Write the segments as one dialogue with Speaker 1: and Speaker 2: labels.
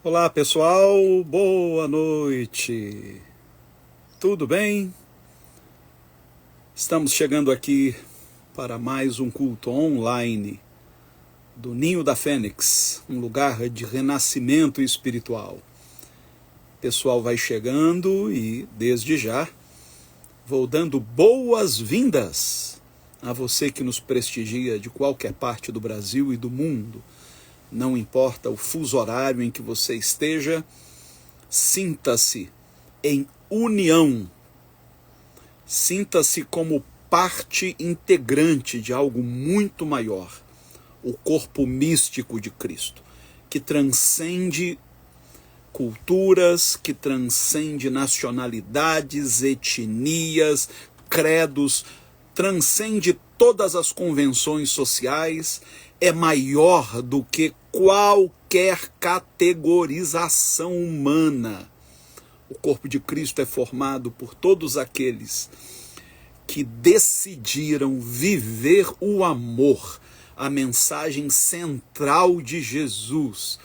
Speaker 1: Olá pessoal, boa noite. Tudo bem? Estamos chegando aqui para mais um culto online do Ninho da Fênix, um lugar de renascimento espiritual. O pessoal vai chegando e, desde já, vou dando boas-vindas a você que nos prestigia de qualquer parte do Brasil e do mundo. Não importa o fuso horário em que você esteja, sinta-se em união. Sinta-se como parte integrante de algo muito maior, o corpo místico de Cristo, que transcende culturas, que transcende nacionalidades, etnias, credos, transcende todas as convenções sociais, é maior do que qualquer categorização humana. O corpo de Cristo é formado por todos aqueles que decidiram viver o amor, a mensagem central de Jesus.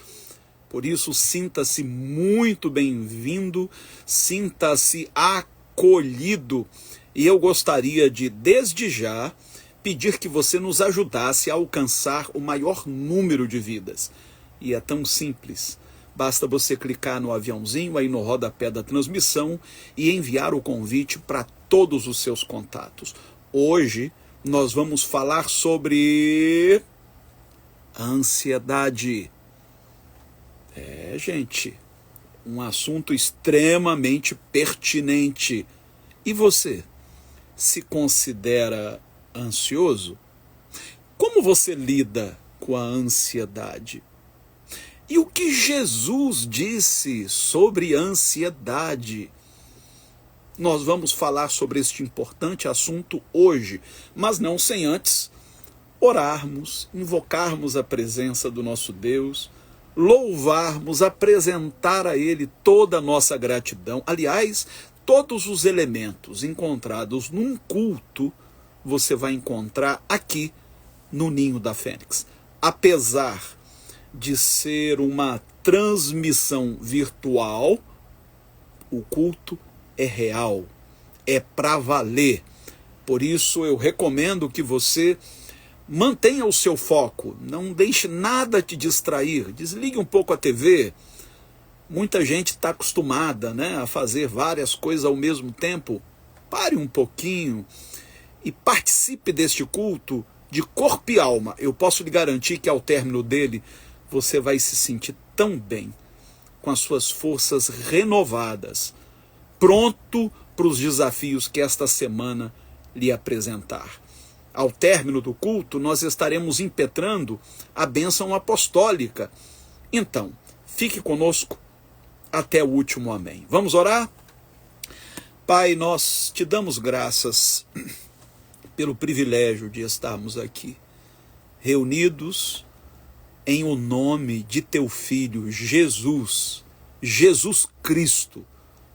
Speaker 1: Por isso, sinta-se muito bem-vindo, sinta-se acolhido. E eu gostaria de, desde já, pedir que você nos ajudasse a alcançar o maior número de vidas. E é tão simples. Basta você clicar no aviãozinho aí no rodapé da transmissão e enviar o convite para todos os seus contatos. Hoje nós vamos falar sobre ansiedade. Gente, um assunto extremamente pertinente. E você, se considera ansioso? Como você lida com a ansiedade? E o que Jesus disse sobre ansiedade? Nós vamos falar sobre este importante assunto hoje, mas não sem antes orarmos, invocarmos a presença do nosso Deus, louvarmos, apresentar a Ele toda a nossa gratidão. Aliás, todos os elementos encontrados num culto, você vai encontrar aqui no Ninho da Fênix. Apesar de ser uma transmissão virtual, o culto é real, é para valer. Por isso eu recomendo que você mantenha o seu foco, não deixe nada te distrair, desligue um pouco a TV. Muita gente está acostumada, a fazer várias coisas ao mesmo tempo. Pare um pouquinho e participe deste culto de corpo e alma. Eu posso lhe garantir que ao término dele, você vai se sentir tão bem, com as suas forças renovadas, pronto para os desafios que esta semana lhe apresentar. Ao término do culto, nós estaremos impetrando a bênção apostólica. Então, fique conosco até o último amém. Vamos orar? Pai, nós te damos graças pelo privilégio de estarmos aqui, reunidos em o nome de teu Filho, Jesus Cristo,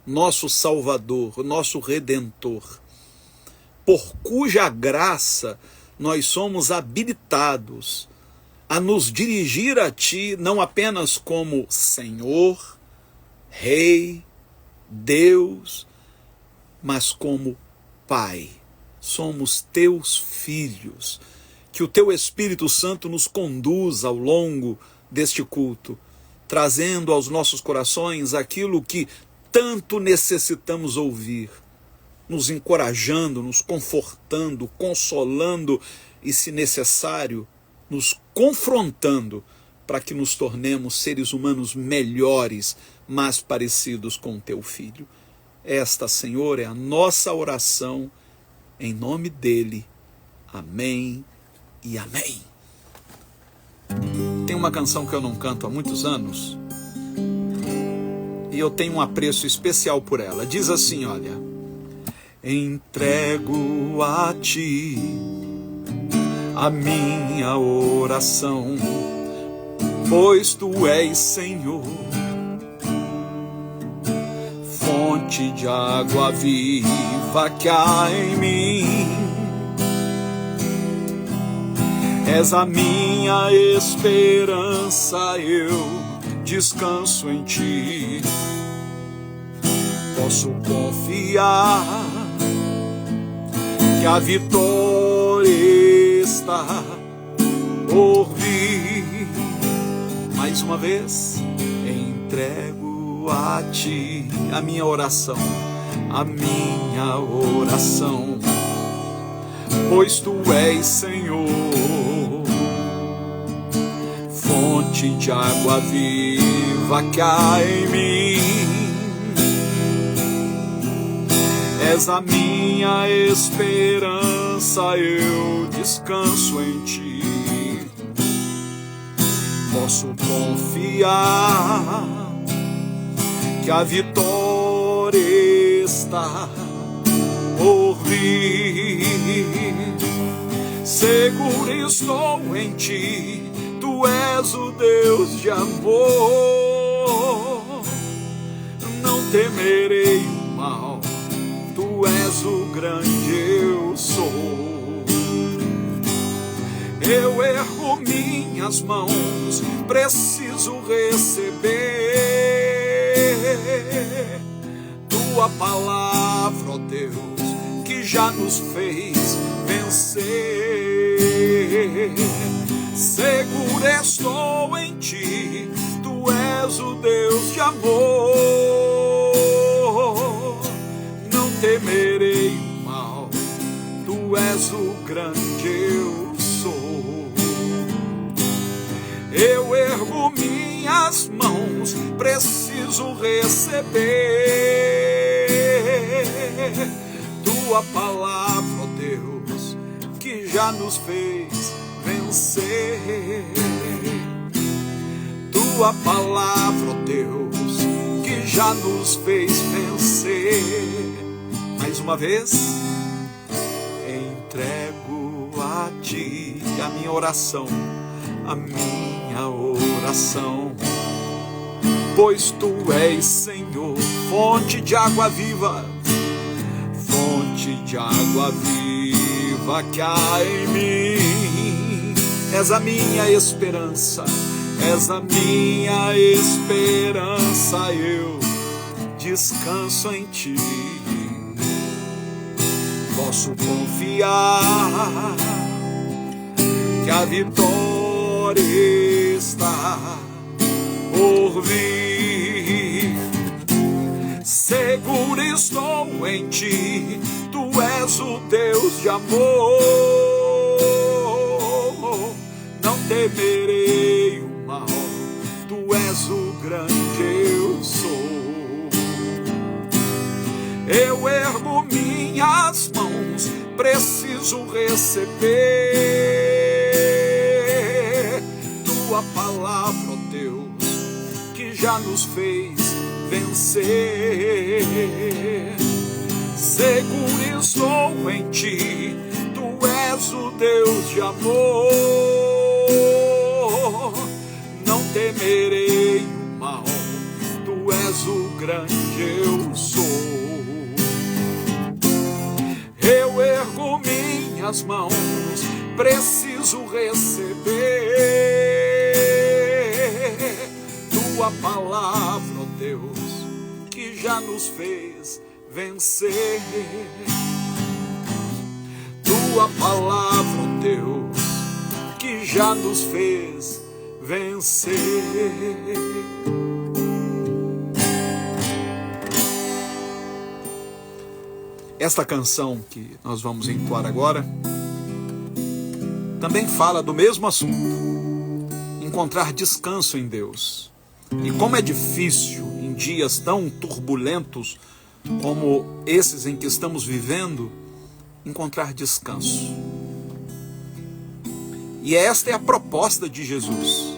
Speaker 1: nosso Salvador, nosso Redentor, por cuja graça nós somos habilitados a nos dirigir a Ti, não apenas como Senhor, Rei, Deus, mas como Pai. Somos Teus filhos. Que o Teu Espírito Santo nos conduza ao longo deste culto, trazendo aos nossos corações aquilo que tanto necessitamos ouvir, nos encorajando, nos confortando, consolando e, se necessário, nos confrontando para que nos tornemos seres humanos melhores, mais parecidos com o Teu Filho. Esta, Senhor, é a nossa oração, em nome dEle. Amém e amém. Tem uma canção que eu não canto há muitos anos, e eu tenho um apreço especial por ela. Diz assim, olha: entrego a Ti a minha oração, pois Tu és, Senhor, fonte de água viva que há em mim. És a minha esperança, eu descanso em ti. Posso confiar que a vitória está por vir. Mais uma vez, entrego a ti a minha oração, pois tu és, Senhor, fonte de água viva que há em mim. És a minha esperança, eu descanso em ti. Posso confiar que a vitória está por vir. Seguro estou em ti, tu és o Deus de amor. Não temerei o mal, tu és o grande eu sou. Eu ergo minhas mãos, preciso receber tua palavra, ó Deus, que já nos fez vencer. Seguro estou em ti, tu és o Deus de amor. Não temerei o mal, tu és o grande eu sou. Eu ergo minhas mãos, preciso receber tua palavra, ó Deus, que já nos fez vencer. Tua palavra, ó Deus, que já nos fez vencer. Mais uma vez, entrego a ti a minha oração, pois tu és, Senhor, fonte de água viva, que há em mim. És a minha esperança, eu descanso em ti. Posso confiar que a vitória está por vir. Seguro estou em ti, tu és o Deus de amor. Não temerei o mal, tu és o grande eu sou. Eu ergo minhas mãos, preciso receber tua palavra, ó Deus, que já nos fez vencer. Seguro estou em ti, tu és o Deus de amor. Não temerei o mal, tu és o grande eu sou. Eu ergo minhas mãos, preciso receber tua palavra, ó Deus, que já nos fez vencer. Tua palavra, ó Deus, que já nos fez vencer. Esta canção que nós vamos entoar agora também fala do mesmo assunto: encontrar descanso em Deus. E como é difícil em dias tão turbulentos como esses em que estamos vivendo, encontrar descanso. E esta é a proposta de Jesus.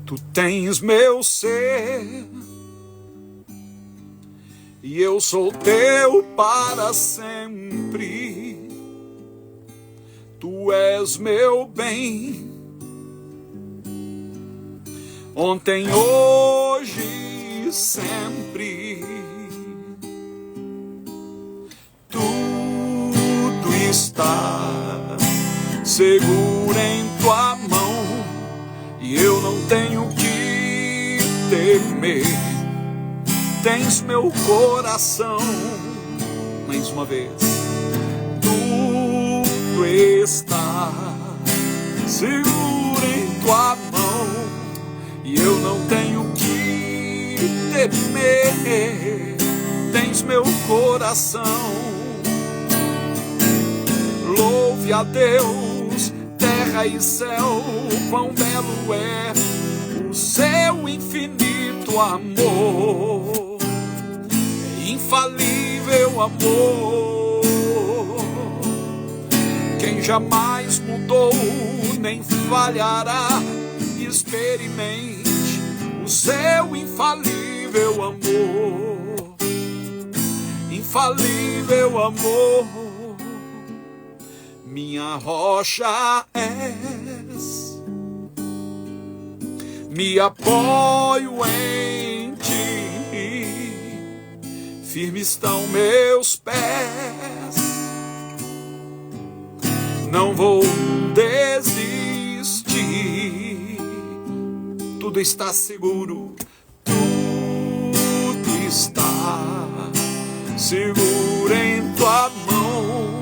Speaker 1: Tu tens meu ser, e eu sou teu para sempre. Tu és meu bem, ontem, hoje e sempre. Tudo está seguro em tua mão, e eu não tenho que temer. Tens meu coração. Mais uma vez. Tudo está seguro em tua mão, e eu não tenho que temer. Tens meu coração. Louve a Deus, terra e céu, quão belo é o seu infinito amor, infalível amor. Quem jamais mudou nem falhará, experimente o seu infalível amor, infalível amor. Minha rocha és, me apoio em ti, firme estão meus pés, não vou desistir. Tudo está seguro, tudo está seguro em tua mão,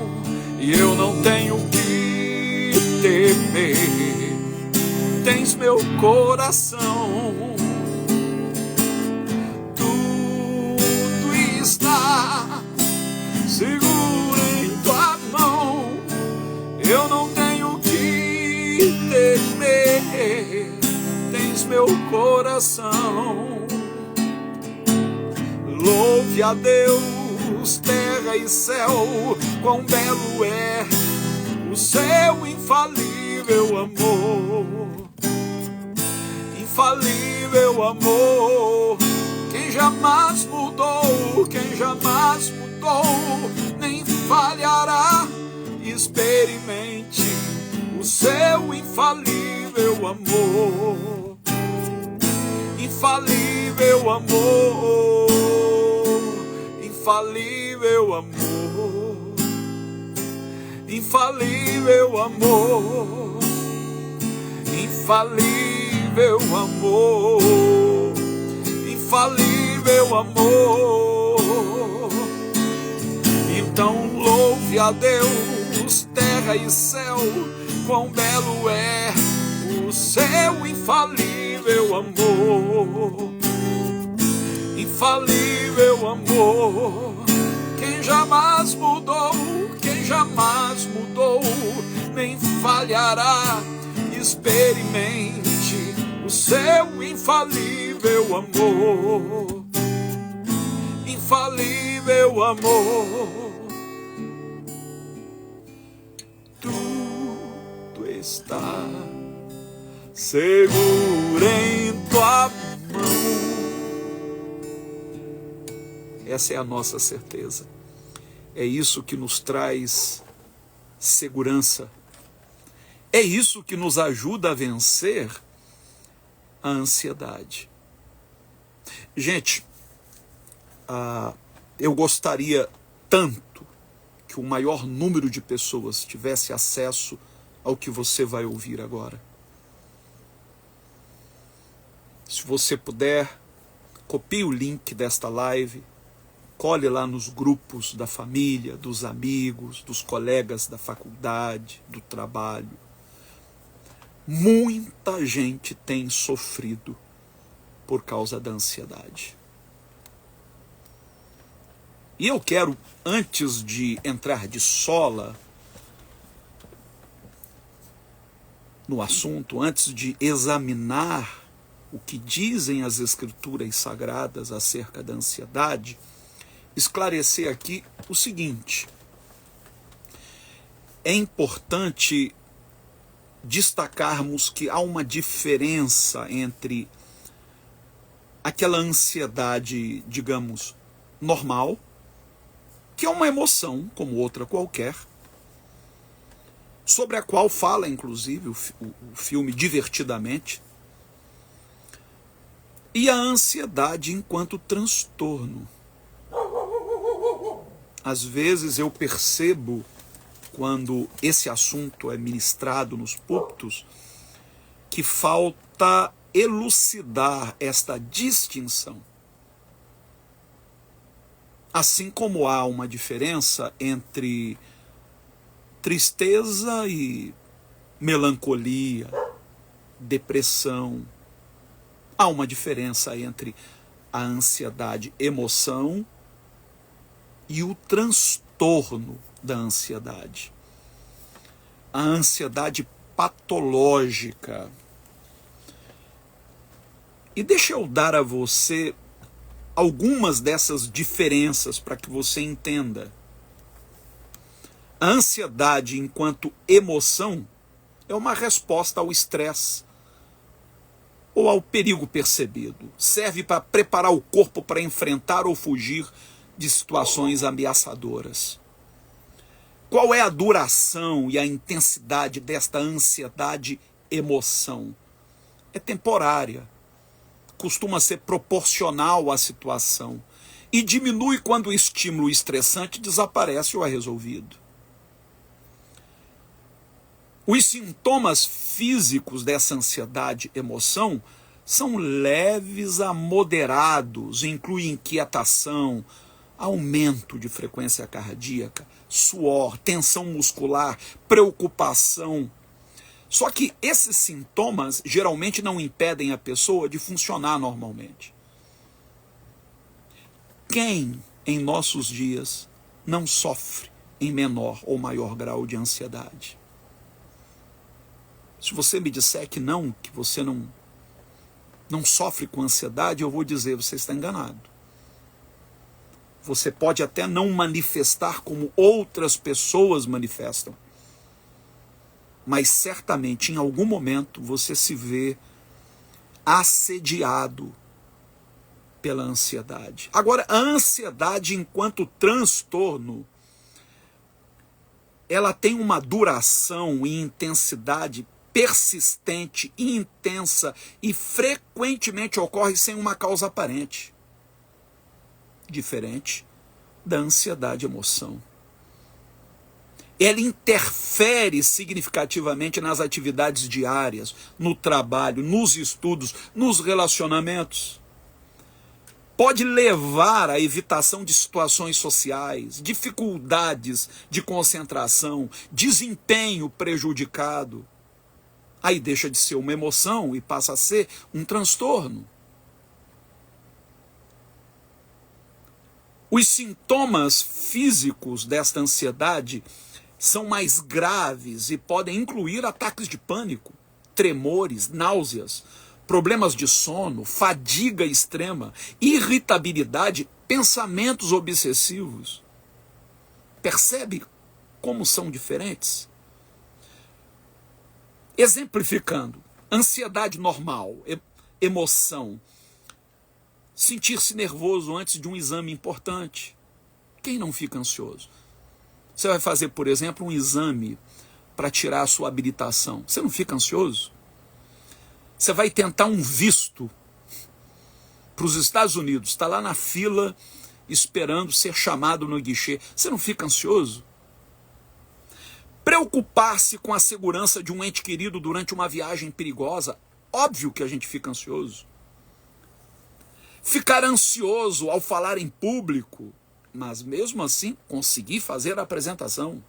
Speaker 1: e eu não tenho que temer. Tens meu coração. Tudo está seguro em tua mão, eu não tenho que temer. Tens meu coração. Louve a Deus, terra e céu, quão belo é o seu infalível amor, infalível amor. Quem jamais mudou, quem jamais mudou, nem falhará, experimente o seu infalível amor, infalível amor, infalível amor, infalível amor, infalível amor, infalível amor. Então louve a Deus, terra e céu, quão belo é o seu infalível amor, infalível amor. Quem jamais mudou, quem jamais mudou, nem falhará, experimente o seu infalível amor, infalível amor. Tudo está seguro em tua mão. Essa é a nossa certeza. É isso que nos traz segurança. É isso que nos ajuda a vencer a ansiedade. Gente, eu gostaria tanto que o maior número de pessoas tivesse acesso ao que você vai ouvir agora. Se você puder, copie o link desta live, cole lá nos grupos da família, dos amigos, dos colegas da faculdade, do trabalho. Muita gente tem sofrido por causa da ansiedade. E eu quero, antes de entrar de sola no assunto, antes de examinar o que dizem as Escrituras Sagradas acerca da ansiedade, esclarecer aqui o seguinte: é importante destacarmos que há uma diferença entre aquela ansiedade, digamos, normal, que é uma emoção como outra qualquer, sobre a qual fala inclusive o filme Divertidamente, e a ansiedade enquanto transtorno. Às vezes eu percebo quando esse assunto é ministrado nos púlpitos, que falta elucidar esta distinção. Assim como há uma diferença entre tristeza e melancolia, depressão, há uma diferença entre a ansiedade, emoção, e o transtorno da ansiedade. A ansiedade patológica. E deixa eu dar a você algumas dessas diferenças para que você entenda. A ansiedade, enquanto emoção, é uma resposta ao estresse ou ao perigo percebido. Serve para preparar o corpo para enfrentar ou fugir de situações ameaçadoras. Qual é a duração e a intensidade desta ansiedade emoção? É temporária. Costuma ser proporcional à situação e diminui quando o estímulo estressante desaparece ou é resolvido. Os sintomas físicos dessa ansiedade emoção são leves a moderados, incluem inquietação, aumento de frequência cardíaca, suor, tensão muscular, preocupação. Só que esses sintomas geralmente não impedem a pessoa de funcionar normalmente. Quem em nossos dias não sofre em menor ou maior grau de ansiedade? Se você me disser que você não sofre com ansiedade, eu vou dizer, você está enganado. Você pode até não manifestar como outras pessoas manifestam, mas certamente em algum momento você se vê assediado pela ansiedade. Agora, a ansiedade enquanto transtorno, ela tem uma duração e intensidade persistente, intensa e frequentemente ocorre sem uma causa aparente. Diferente da ansiedade emoção. Ela interfere significativamente nas atividades diárias, no trabalho, nos estudos, nos relacionamentos. Pode levar à evitação de situações sociais, dificuldades de concentração, desempenho prejudicado. Aí deixa de ser uma emoção e passa a ser um transtorno. Os sintomas físicos desta ansiedade são mais graves e podem incluir ataques de pânico, tremores, náuseas, problemas de sono, fadiga extrema, irritabilidade, pensamentos obsessivos. Percebe como são diferentes? Exemplificando, ansiedade normal, emoção, sentir-se nervoso antes de um exame importante. Quem não fica ansioso? Você vai fazer, por exemplo, um exame para tirar a sua habilitação. Você não fica ansioso? Você vai tentar um visto para os Estados Unidos. Está lá na fila esperando ser chamado no guichê. Você não fica ansioso? Preocupar-se com a segurança de um ente querido durante uma viagem perigosa. Óbvio que a gente fica ansioso. Ficar ansioso ao falar em público, mas mesmo assim conseguir fazer a apresentação.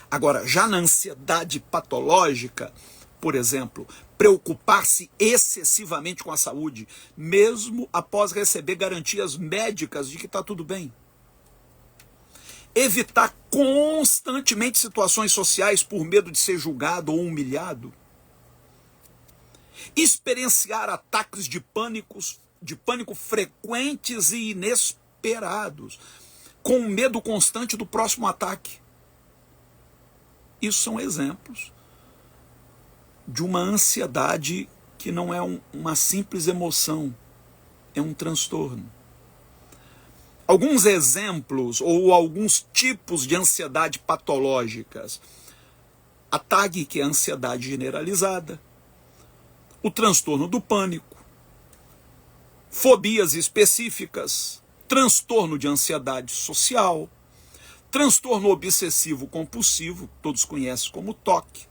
Speaker 1: Agora, já na ansiedade patológica, por exemplo, preocupar-se excessivamente com a saúde, mesmo após receber garantias médicas de que está tudo bem. Evitar constantemente situações sociais por medo de ser julgado ou humilhado. Experienciar ataques de pânico frequentes e inesperados, com medo constante do próximo ataque. Isso são exemplos de uma ansiedade que não é uma simples emoção, é um transtorno. Alguns exemplos ou alguns tipos de ansiedade patológicas. A TAG, que é a ansiedade generalizada. O transtorno do pânico. Fobias específicas. Transtorno de ansiedade social. transtorno obsessivo compulsivo, todos conhecem como TOC,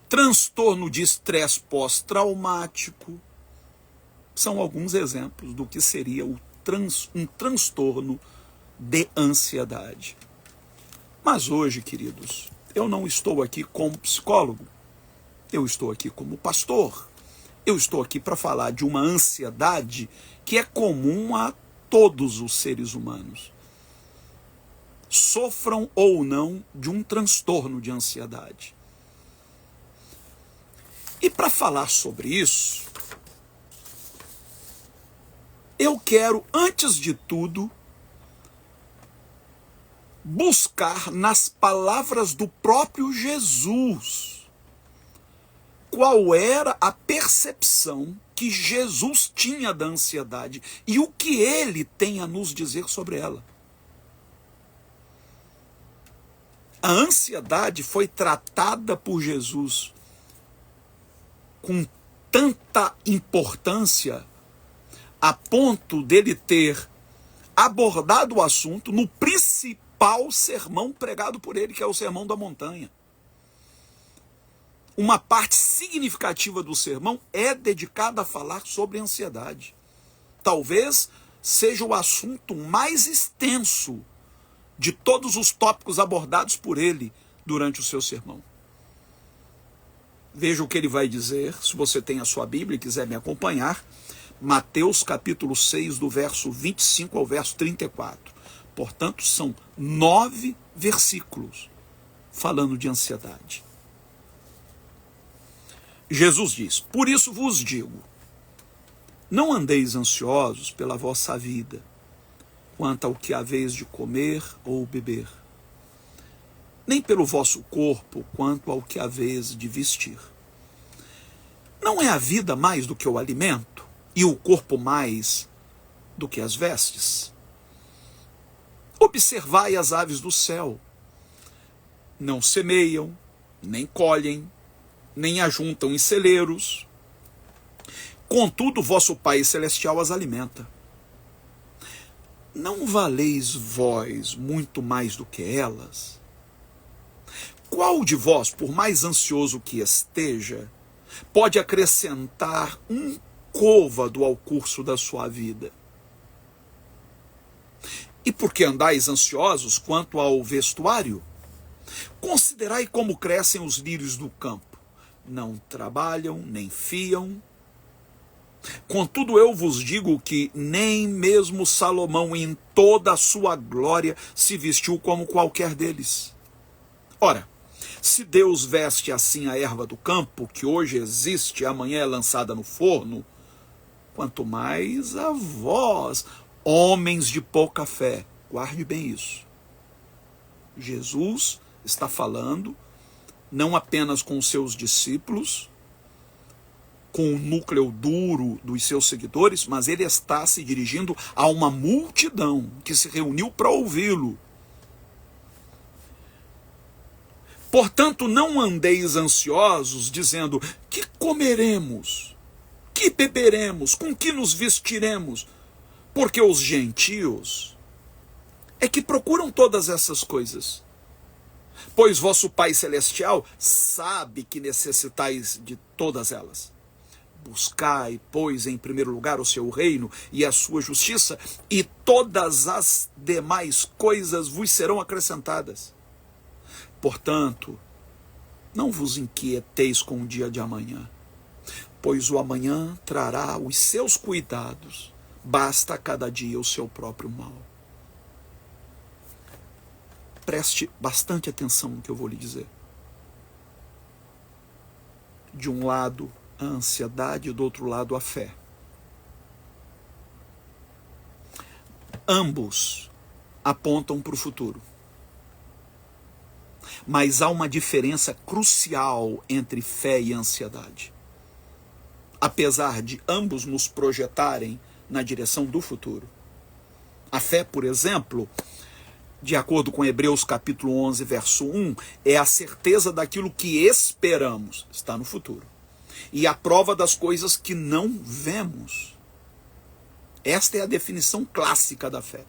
Speaker 1: transtorno de estresse pós-traumático, são alguns exemplos do que seria um transtorno de ansiedade. Mas hoje, queridos, eu não estou aqui como psicólogo, eu estou aqui como pastor, eu estou aqui para falar de uma ansiedade que é comum a todos os seres humanos, sofram ou não de um transtorno de ansiedade. E para falar sobre isso, eu quero, antes de tudo, buscar nas palavras do próprio Jesus qual era a percepção que Jesus tinha da ansiedade e o que ele tem a nos dizer sobre ela. A ansiedade foi tratada por Jesus com tanta importância a ponto dele ter abordado o assunto no principal sermão pregado por ele, que é o Sermão da Montanha. Uma parte significativa do sermão é dedicada a falar sobre ansiedade. Talvez seja o assunto mais extenso de todos os tópicos abordados por ele durante o seu sermão. Veja o que ele vai dizer, se você tem a sua Bíblia e quiser me acompanhar, Mateus capítulo 6, do verso 25 ao verso 34. Portanto, são 9 versículos falando de ansiedade. Jesus diz: por isso vos digo, não andeis ansiosos pela vossa vida, quanto ao que haveis de comer ou beber, nem pelo vosso corpo, quanto ao que haveis de vestir. Não é a vida mais do que o alimento, e o corpo mais do que as vestes? Observai as aves do céu, não semeiam, nem colhem, nem ajuntam em celeiros, contudo vosso Pai Celestial as alimenta. Não valeis vós muito mais do que elas? Qual de vós, por mais ansioso que esteja, pode acrescentar um côvado ao curso da sua vida? E por que andais ansiosos quanto ao vestuário? Considerai como crescem os lírios do campo. Não trabalham, nem fiam. Contudo, eu vos digo que nem mesmo Salomão, em toda a sua glória, se vestiu como qualquer deles. Ora, se Deus veste assim a erva do campo, que hoje existe e amanhã é lançada no forno, quanto mais a vós, homens de pouca fé. Guarde bem isso. Jesus está falando não apenas com os seus discípulos, com o núcleo duro dos seus seguidores, mas ele está se dirigindo a uma multidão que se reuniu para ouvi-lo. Portanto, não andeis ansiosos, dizendo: que comeremos? Que beberemos? Com que nos vestiremos? Porque os gentios é que procuram todas essas coisas. Pois vosso Pai Celestial sabe que necessitais de todas elas. Buscai, pois, em primeiro lugar o seu reino e a sua justiça, e todas as demais coisas vos serão acrescentadas. Portanto, não vos inquieteis com o dia de amanhã, pois o amanhã trará os seus cuidados, basta a cada dia o seu próprio mal. Preste bastante atenção no que eu vou lhe dizer. De um lado, a ansiedade, e do outro lado, a fé. Ambos apontam para o futuro. Mas há uma diferença crucial entre fé e ansiedade. Apesar de ambos nos projetarem na direção do futuro. A fé, por exemplo, de acordo com Hebreus capítulo 11, verso 1, é a certeza daquilo que esperamos, está no futuro. E a prova das coisas que não vemos. Esta é a definição clássica da fé.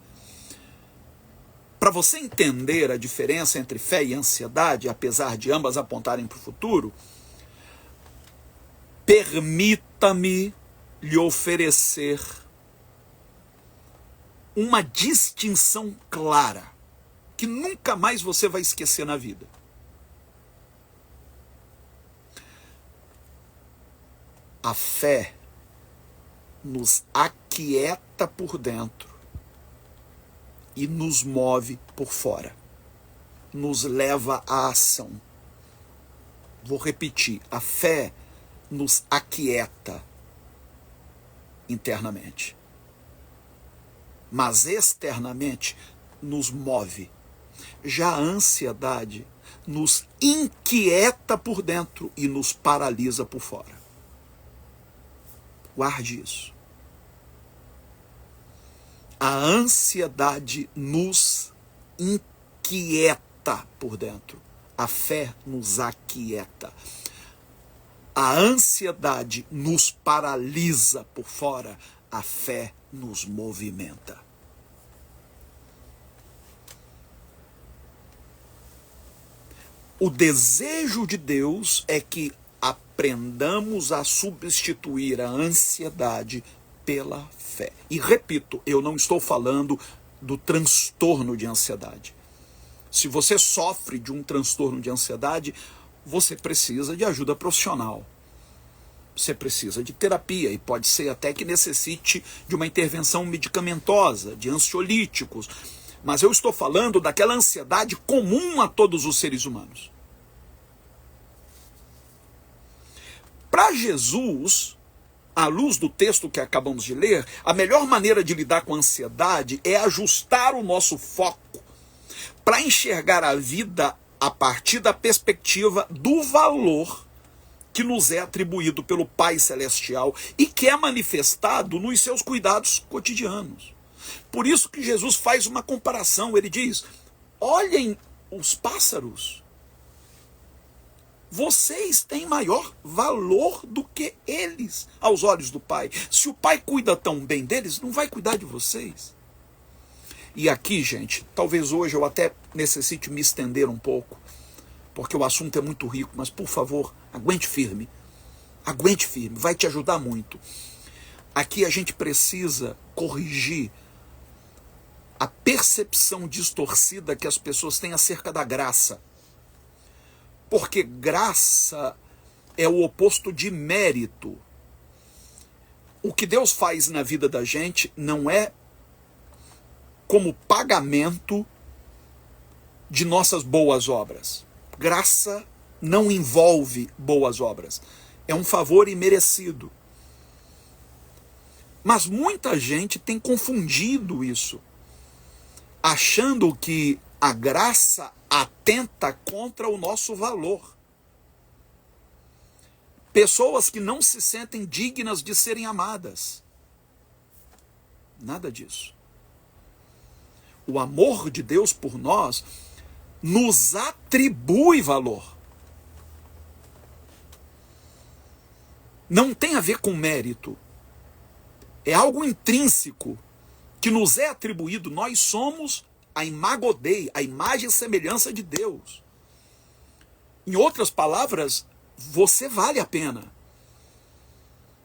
Speaker 1: Para você entender a diferença entre fé e ansiedade, apesar de ambas apontarem para o futuro, permita-me lhe oferecer uma distinção clara, que nunca mais você vai esquecer na vida. A fé nos aquieta por dentro e nos move por fora. Nos leva à ação. Vou repetir, a fé nos aquieta internamente, mas externamente nos move. Já a ansiedade nos inquieta por dentro e nos paralisa por fora. Guarde isso. A ansiedade nos inquieta por dentro. A fé nos aquieta. A ansiedade nos paralisa por fora. A fé nos movimenta. O desejo de Deus é que aprendamos a substituir a ansiedade pela fé. E repito, eu não estou falando do transtorno de ansiedade. Se você sofre de um transtorno de ansiedade, você precisa de ajuda profissional. Você precisa de terapia e pode ser até que necessite de uma intervenção medicamentosa, de ansiolíticos. Mas eu estou falando daquela ansiedade comum a todos os seres humanos. Para Jesus, à luz do texto que acabamos de ler, a melhor maneira de lidar com a ansiedade é ajustar o nosso foco para enxergar a vida a partir da perspectiva do valor que nos é atribuído pelo Pai Celestial e que é manifestado nos seus cuidados cotidianos. Por isso que Jesus faz uma comparação, ele diz, olhem os pássaros, vocês têm maior valor do que eles aos olhos do Pai. Se o Pai cuida tão bem deles, não vai cuidar de vocês? E aqui, gente, talvez hoje eu até necessite me estender um pouco, porque o assunto é muito rico, mas por favor, aguente firme, vai te ajudar muito. Aqui a gente precisa corrigir a percepção distorcida que as pessoas têm acerca da graça. Porque graça é o oposto de mérito. O que Deus faz na vida da gente não é como pagamento de nossas boas obras. Graça não envolve boas obras. É um favor imerecido. Mas muita gente tem confundido isso, achando que a graça atenta contra o nosso valor. Pessoas que não se sentem dignas de serem amadas. Nada disso. O amor de Deus por nós nos atribui valor. Não tem a ver com mérito. É algo intrínseco que nos é atribuído. Nós somos a imago Dei, a imagem e semelhança de Deus. Em outras palavras, você vale a pena.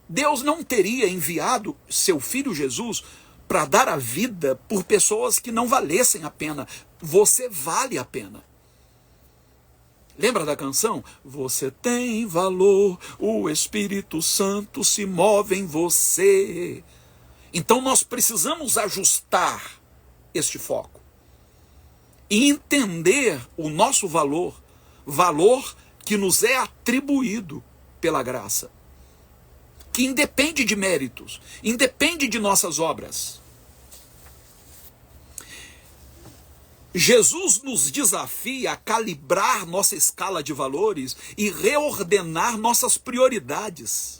Speaker 1: Deus não teria enviado seu filho Jesus para dar a vida por pessoas que não valessem a pena. Você vale a pena. Lembra da canção? Você tem valor, o Espírito Santo se move em você. Então nós precisamos ajustar este foco e entender o nosso valor, valor que nos é atribuído pela graça, que independe de méritos, independe de nossas obras. Jesus nos desafia a calibrar nossa escala de valores e reordenar nossas prioridades.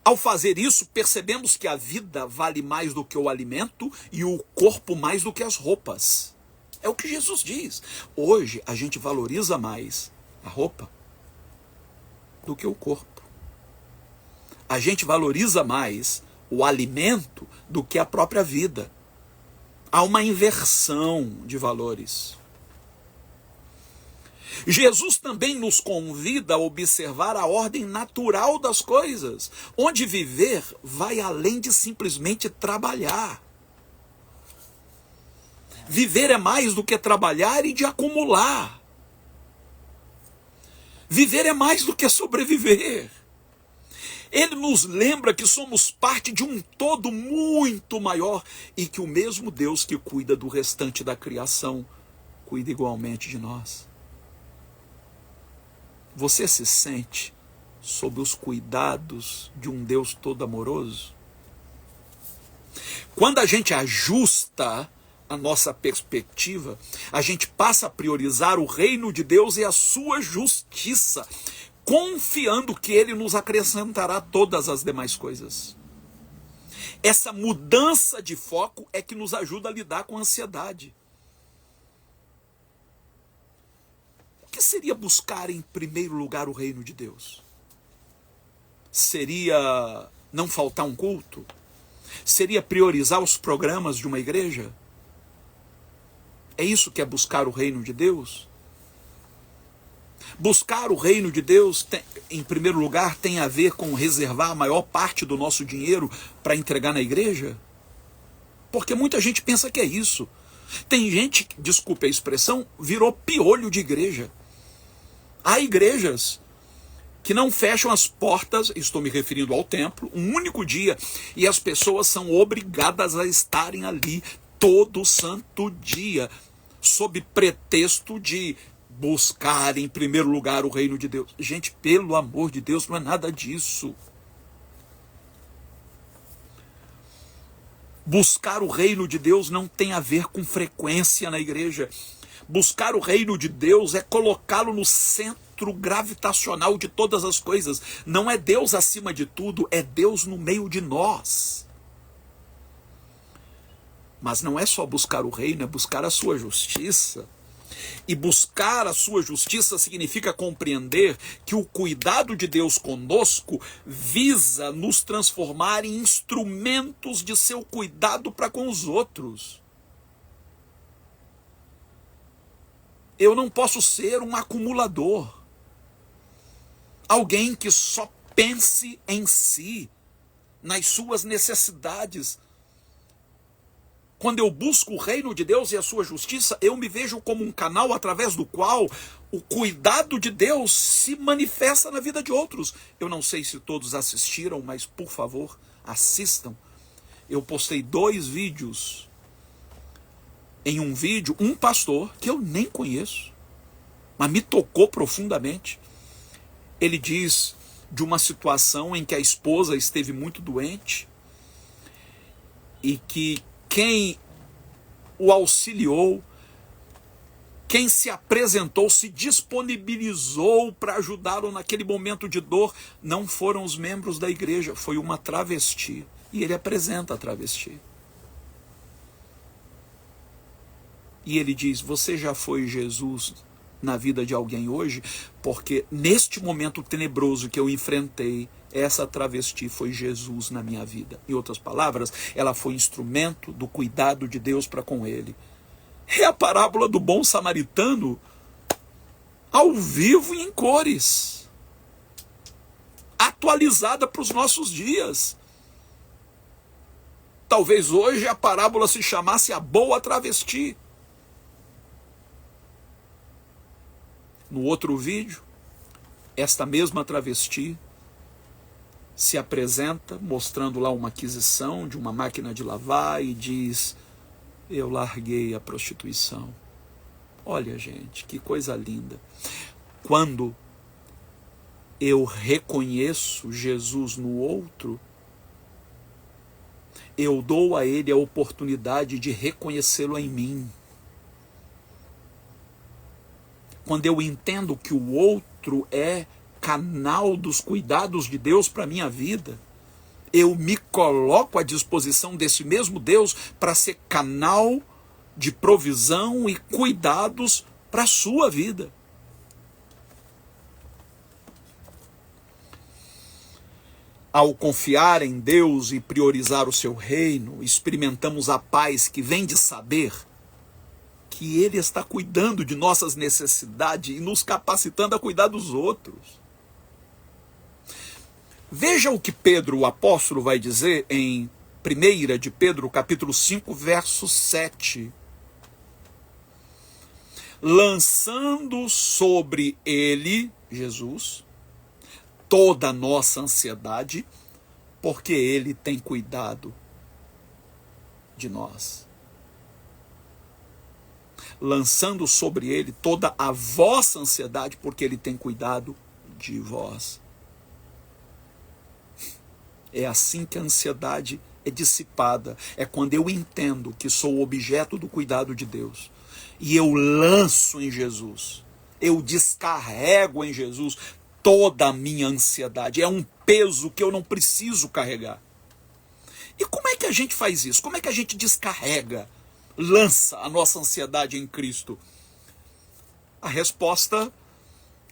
Speaker 1: Ao fazer isso, percebemos que a vida vale mais do que o alimento e o corpo mais do que as roupas. É o que Jesus diz. Hoje a gente valoriza mais a roupa do que o corpo. A gente valoriza mais o alimento do que a própria vida. Há uma inversão de valores. Jesus também nos convida a observar a ordem natural das coisas, onde viver vai além de simplesmente trabalhar. Viver é mais do que trabalhar e de acumular. Viver é mais do que sobreviver. Ele nos lembra que somos parte de um todo muito maior e que o mesmo Deus que cuida do restante da criação cuida igualmente de nós. Você se sente sob os cuidados de um Deus todo amoroso? Quando a gente ajusta a nossa perspectiva, a gente passa a priorizar o reino de Deus e a sua justiça, confiando que ele nos acrescentará todas as demais coisas. Essa mudança de foco é que nos ajuda a lidar com a ansiedade. O que seria buscar em primeiro lugar o reino de Deus? Seria não faltar um culto? Seria priorizar os programas de uma igreja? É isso que é buscar o reino de Deus? Buscar o reino de Deus, em primeiro lugar, tem a ver com reservar a maior parte do nosso dinheiro para entregar na igreja? Porque muita gente pensa que é isso. Tem gente, desculpe a expressão, virou piolho de igreja. Há igrejas que não fecham as portas, estou me referindo ao templo, um único dia, e as pessoas são obrigadas a estarem ali todo santo dia, sob pretexto de buscar em primeiro lugar o reino de Deus. Gente, pelo amor de Deus, não é nada disso. Buscar o reino de Deus não tem a ver com frequência na igreja. Buscar o reino de Deus é colocá-lo no centro gravitacional de todas as coisas. Não é Deus acima de tudo, é Deus no meio de nós. Mas não é só buscar o reino, é buscar a sua justiça. E buscar a sua justiça significa compreender que o cuidado de Deus conosco visa nos transformar em instrumentos de seu cuidado para com os outros. Eu não posso ser um acumulador. Alguém que só pense em si, nas suas necessidades. Quando eu busco o reino de Deus e a sua justiça, eu me vejo como um canal através do qual o cuidado de Deus se manifesta na vida de outros. Eu não sei se todos assistiram, mas por favor, assistam. Eu postei 2 vídeos. Em um vídeo, um pastor, que eu nem conheço, mas me tocou profundamente. Ele diz de uma situação em que a esposa esteve muito doente e que quem o auxiliou, quem se apresentou, se disponibilizou para ajudá-lo naquele momento de dor, não foram os membros da igreja, foi uma travesti. E ele apresenta a travesti. E ele diz, você já foi Jesus na vida de alguém hoje? Porque neste momento tenebroso que eu enfrentei, essa travesti foi Jesus na minha vida. Em outras palavras, ela foi instrumento do cuidado de Deus para com ele. É a parábola do bom samaritano ao vivo e em cores. Atualizada para os nossos dias. Talvez hoje a parábola se chamasse a boa travesti. No outro vídeo, esta mesma travesti se apresenta mostrando lá uma aquisição de uma máquina de lavar e diz, eu larguei a prostituição. Olha, gente, que coisa linda. Quando eu reconheço Jesus no outro, eu dou a ele a oportunidade de reconhecê-lo em mim. Quando eu entendo que o outro é canal dos cuidados de Deus para a minha vida, eu me coloco à disposição desse mesmo Deus para ser canal de provisão e cuidados para a sua vida. Ao confiar em Deus e priorizar o seu reino, experimentamos a paz que vem de saber que Ele está cuidando de nossas necessidades e nos capacitando a cuidar dos outros. Veja o que Pedro, o apóstolo, vai dizer em 1 de Pedro, capítulo 5, verso 7. Lançando sobre Ele, Jesus, toda a nossa ansiedade, porque Ele tem cuidado de nós. Lançando sobre Ele toda a vossa ansiedade, porque Ele tem cuidado de vós. É assim que a ansiedade é dissipada. É quando eu entendo que sou objeto do cuidado de Deus. E eu lanço em Jesus. Eu descarrego em Jesus toda a minha ansiedade. É um peso que eu não preciso carregar. E como é que a gente faz isso? Como é que a gente descarrega, lança a nossa ansiedade em Cristo? A resposta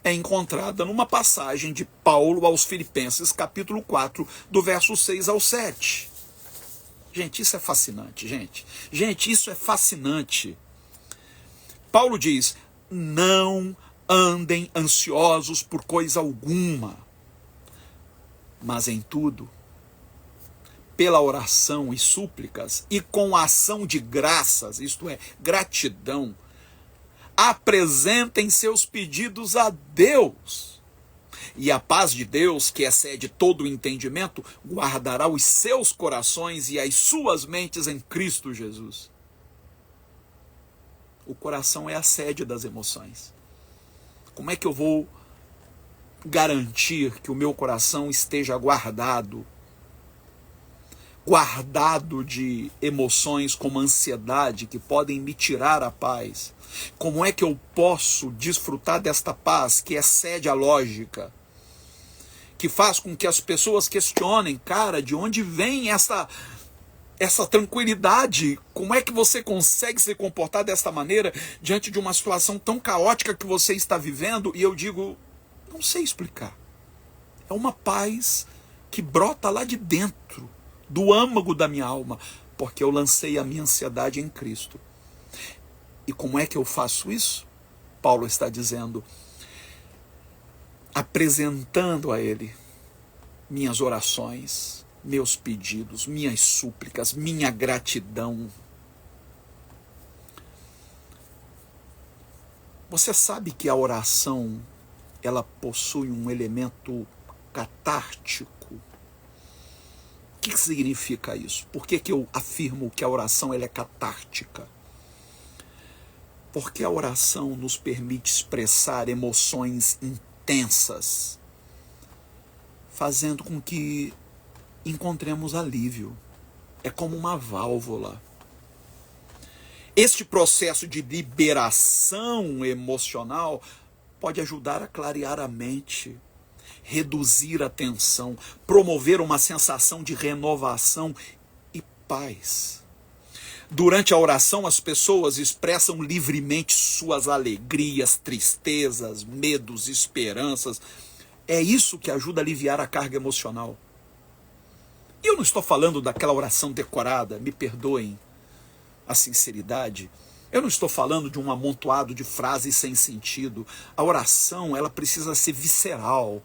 Speaker 1: é encontrada numa passagem de Paulo aos Filipenses, capítulo 4, do verso 6 ao 7. Gente, isso é fascinante, gente. Gente, isso é fascinante. Paulo diz: não andem ansiosos por coisa alguma, mas em tudo, pela oração e súplicas, e com ação de graças, isto é, gratidão, apresentem seus pedidos a Deus. E a paz de Deus, que excede todo o entendimento, guardará os seus corações e as suas mentes em Cristo Jesus. O coração é a sede das emoções. Como é que eu vou garantir que o meu coração esteja guardado de emoções como ansiedade que podem me tirar a paz? Como é que eu posso desfrutar desta paz que excede a lógica, que faz com que as pessoas questionem, cara, de onde vem essa tranquilidade? Como é que você consegue se comportar desta maneira diante de uma situação tão caótica que você está vivendo? E eu digo, não sei explicar. É uma paz que brota lá de dentro, do âmago da minha alma, porque eu lancei a minha ansiedade em Cristo. E como é que eu faço isso? Paulo está dizendo, apresentando a Ele minhas orações, meus pedidos, minhas súplicas, minha gratidão. Você sabe que a oração, ela possui um elemento catártico? O que significa isso? Por que eu afirmo que a oração ela é catártica? Porque a oração nos permite expressar emoções intensas, fazendo com que encontremos alívio. É como uma válvula. Este processo de liberação emocional pode ajudar a clarear a mente, reduzir a tensão, promover uma sensação de renovação e paz. Durante a oração, as pessoas expressam livremente suas alegrias, tristezas, medos, esperanças. É isso que ajuda a aliviar a carga emocional. E eu não estou falando daquela oração decorada, me perdoem a sinceridade. Eu não estou falando de um amontoado de frases sem sentido. A oração, ela precisa ser visceral.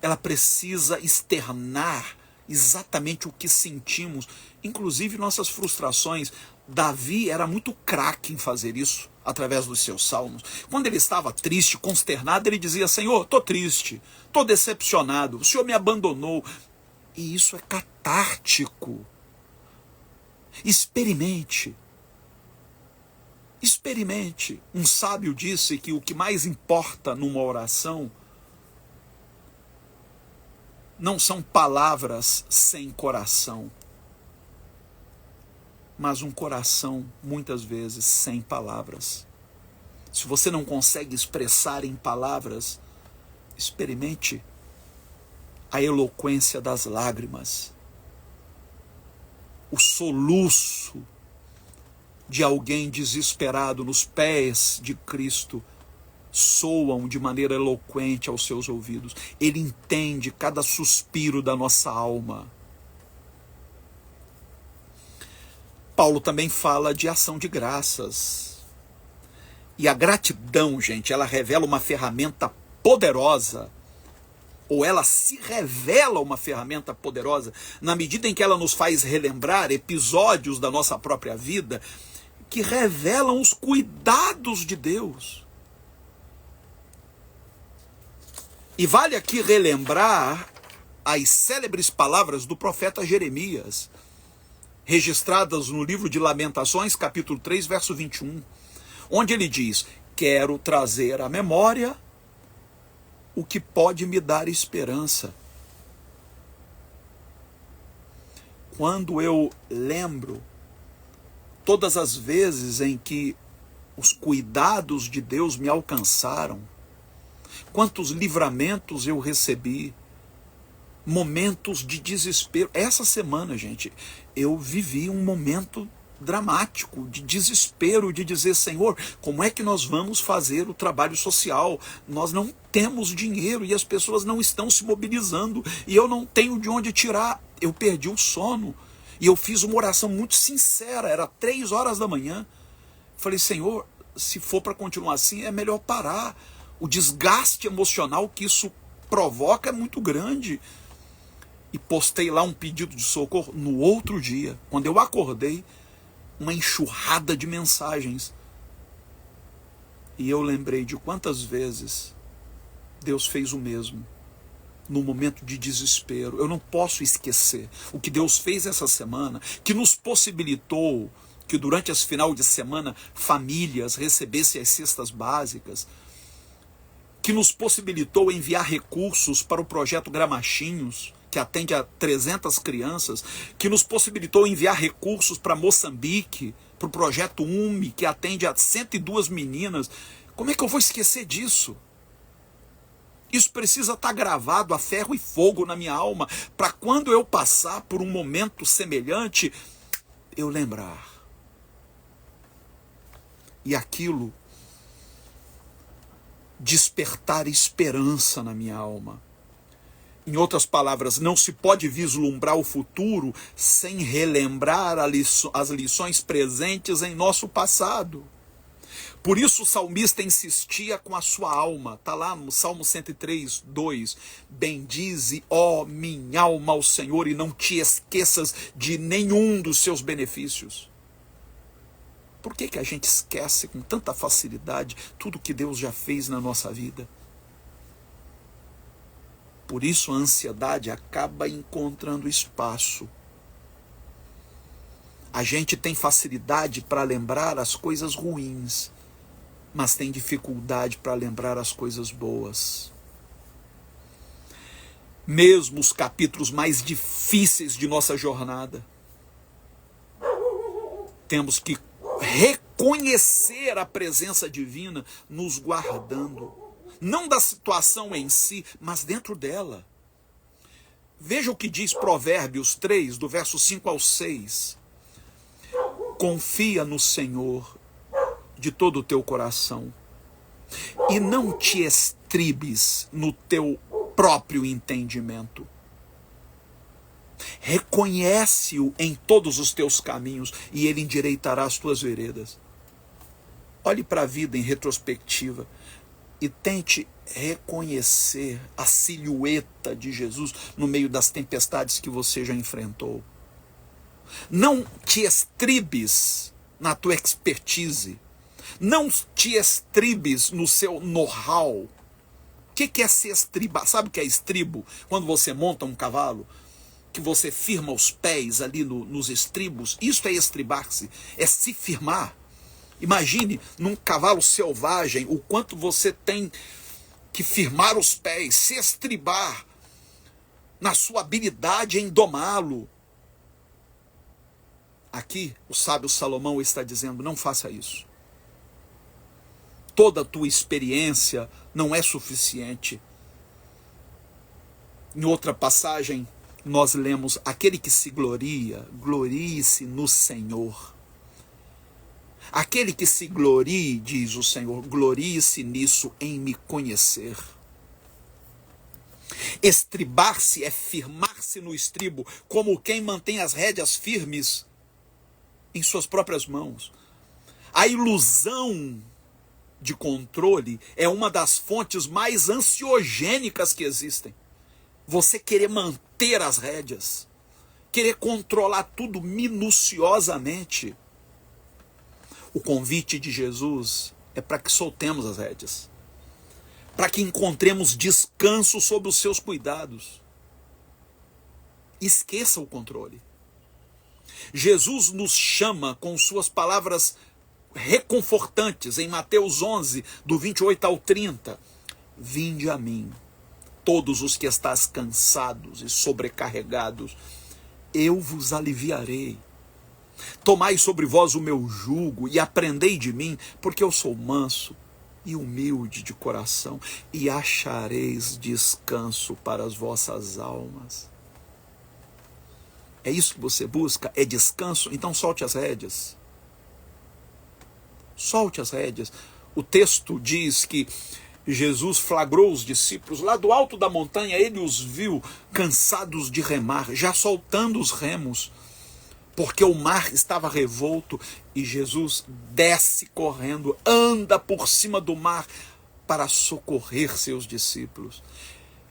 Speaker 1: Ela precisa externar exatamente o que sentimos, inclusive nossas frustrações. Davi era muito craque em fazer isso através dos seus salmos. Quando ele estava triste, consternado, ele dizia: Senhor, estou triste, estou decepcionado, o Senhor me abandonou. E isso é catártico. Experimente. Experimente. Um sábio disse que o que mais importa numa oração não são palavras sem coração, mas um coração, muitas vezes, sem palavras. Se você não consegue expressar em palavras, experimente a eloquência das lágrimas, o soluço de alguém desesperado nos pés de Cristo, soam de maneira eloquente aos seus ouvidos. Ele entende cada suspiro da nossa alma. Paulo também fala de ação de graças. E a gratidão, gente, ela revela uma ferramenta poderosa, ou ela se revela uma ferramenta poderosa, na medida em que ela nos faz relembrar episódios da nossa própria vida que revelam os cuidados de Deus. E vale aqui relembrar as célebres palavras do profeta Jeremias, registradas no livro de Lamentações, capítulo 3, verso 21, onde ele diz: quero trazer à memória o que pode me dar esperança. Quando eu lembro todas as vezes em que os cuidados de Deus me alcançaram, quantos livramentos eu recebi, momentos de desespero. Essa semana, gente, eu vivi um momento dramático, de desespero, de dizer: Senhor, como é que nós vamos fazer o trabalho social? Nós não temos dinheiro e as pessoas não estão se mobilizando e eu não tenho de onde tirar. Eu perdi o sono e eu fiz uma oração muito sincera, era 3 horas da manhã. Falei: Senhor, se for para continuar assim, é melhor parar. O desgaste emocional que isso provoca é muito grande. E postei lá um pedido de socorro. No outro dia, quando eu acordei, uma enxurrada de mensagens. E eu lembrei de quantas vezes Deus fez o mesmo, no momento de desespero. Eu não posso esquecer o que Deus fez essa semana, que nos possibilitou que durante esse final de semana famílias recebessem as cestas básicas, que nos possibilitou enviar recursos para o projeto Gramachinhos, que atende a 300 crianças, que nos possibilitou enviar recursos para Moçambique, para o projeto UME, que atende a 102 meninas. Como é que eu vou esquecer disso? Isso precisa estar gravado a ferro e fogo na minha alma, para quando eu passar por um momento semelhante, eu lembrar. E aquilo despertar esperança na minha alma. Em outras palavras, não se pode vislumbrar o futuro sem relembrar as lições presentes em nosso passado. Por isso o salmista insistia com a sua alma. Está lá no Salmo 103, 2. Bendize, ó minha alma, ao Senhor, e não te esqueças de nenhum dos seus benefícios. Por que a gente esquece com tanta facilidade tudo que Deus já fez na nossa vida? Por isso a ansiedade acaba encontrando espaço. A gente tem facilidade para lembrar as coisas ruins, mas tem dificuldade para lembrar as coisas boas. Mesmo os capítulos mais difíceis de nossa jornada, temos que reconhecer a presença divina nos guardando. Não da situação em si, mas dentro dela. Veja o que diz Provérbios 3, do verso 5 ao 6. Confia no Senhor de todo o teu coração e não te estribes no teu próprio entendimento. Reconhece-o em todos os teus caminhos e ele endireitará as tuas veredas. Olhe para a vida em retrospectiva e tente reconhecer a silhueta de Jesus no meio das tempestades que você já enfrentou. Não te estribes na tua expertise. Não te estribes no seu know-how. O que é se estribar? Sabe o que é estribo? Quando você monta um cavalo, que você firma os pés ali nos estribos. Isso é estribar-se, é se firmar. Imagine num cavalo selvagem o quanto você tem que firmar os pés, se estribar na sua habilidade em domá-lo. Aqui o sábio Salomão está dizendo: não faça isso. Toda a tua experiência não é suficiente. Em outra passagem nós lemos: aquele que se gloria, glorie-se no Senhor. Aquele que se glorie, diz o Senhor, glorie-se nisso em me conhecer. Estribar-se é firmar-se no estribo, como quem mantém as rédeas firmes em suas próprias mãos. A ilusão de controle é uma das fontes mais ansiogênicas que existem. Você querer manter as rédeas, querer controlar tudo minuciosamente. O convite de Jesus é para que soltemos as rédeas, para que encontremos descanso sob os seus cuidados. Esqueça o controle. Jesus nos chama com suas palavras reconfortantes em Mateus 11, do 28 ao 30. Vinde a mim, todos os que estáis cansados e sobrecarregados, eu vos aliviarei. Tomai sobre vós o meu jugo e aprendei de mim, porque eu sou manso e humilde de coração, e achareis descanso para as vossas almas. É isso que você busca? É descanso? Então solte as rédeas. Solte as rédeas. O texto diz que Jesus flagrou os discípulos lá do alto da montanha, ele os viu cansados de remar, já soltando os remos, porque o mar estava revolto, e Jesus desce correndo, anda por cima do mar para socorrer seus discípulos.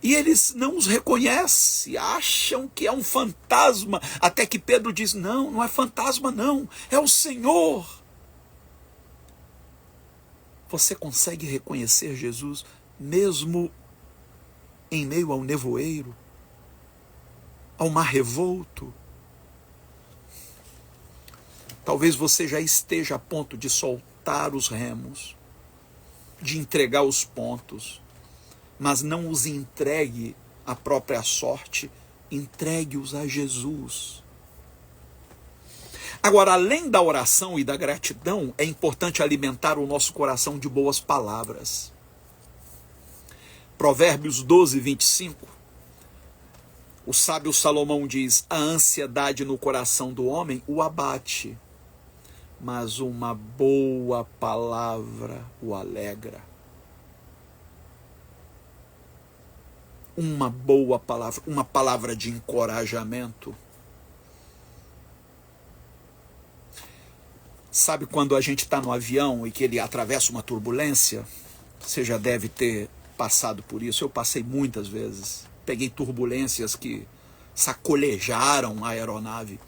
Speaker 1: E eles não os reconhecem, acham que é um fantasma, até que Pedro diz, não, não é fantasma não, é o Senhor. Você consegue reconhecer Jesus mesmo em meio ao nevoeiro, ao mar revolto? Talvez você já esteja a ponto de soltar os remos, de entregar os pontos, mas não os entregue à própria sorte, entregue-os a Jesus. Agora, além da oração e da gratidão, é importante alimentar o nosso coração de boas palavras. Provérbios 12, 25. O sábio Salomão diz, a ansiedade no coração do homem o abate, mas uma boa palavra o alegra. Uma boa palavra, uma palavra de encorajamento. Sabe quando a gente está no avião e que ele atravessa uma turbulência? Você já deve ter passado por isso. Eu passei muitas vezes. Peguei turbulências que sacolejaram a aeronave.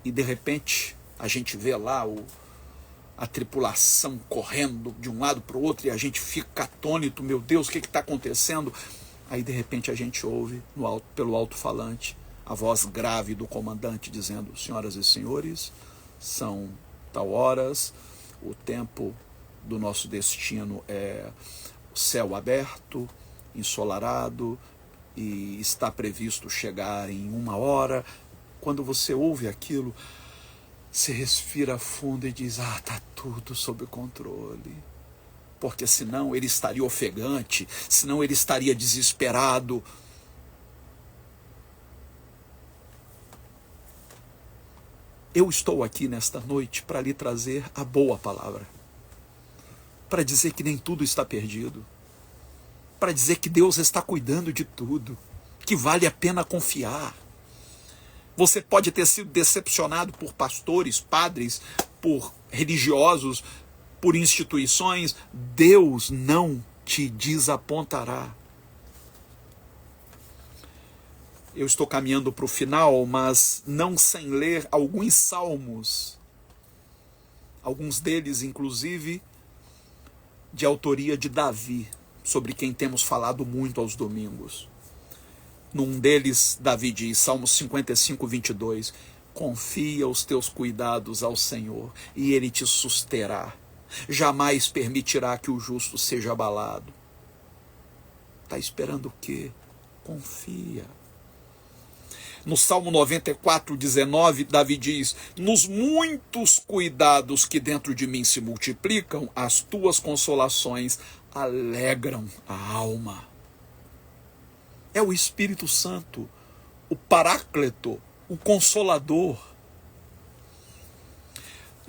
Speaker 1: E de repente a gente vê lá a tripulação correndo de um lado para o outro e a gente fica atônito. Meu Deus, o que está acontecendo? Aí de repente a gente ouve pelo alto-falante a voz grave do comandante dizendo, senhoras e senhores, são tal horas, o tempo do nosso destino é o céu aberto, ensolarado, e está previsto chegar em 1 hora. Quando você ouve aquilo, você respira fundo e diz, está tudo sob controle. Porque senão ele estaria ofegante, senão ele estaria desesperado. Eu estou aqui nesta noite para lhe trazer a boa palavra, para dizer que nem tudo está perdido, para dizer que Deus está cuidando de tudo, que vale a pena confiar. Você pode ter sido decepcionado por pastores, padres, por religiosos, por instituições. Deus não te desapontará. Eu estou caminhando para o final, mas não sem ler alguns salmos. Alguns deles, inclusive, de autoria de Davi, sobre quem temos falado muito aos domingos. Num deles, Davi diz, Salmo 55, 22, confia os teus cuidados ao Senhor, e Ele te susterá. Jamais permitirá que o justo seja abalado. Está esperando o quê? Confia. No Salmo 94, 19, Davi diz, nos muitos cuidados que dentro de mim se multiplicam, as tuas consolações alegram a alma. É o Espírito Santo, o Paráclito, o Consolador.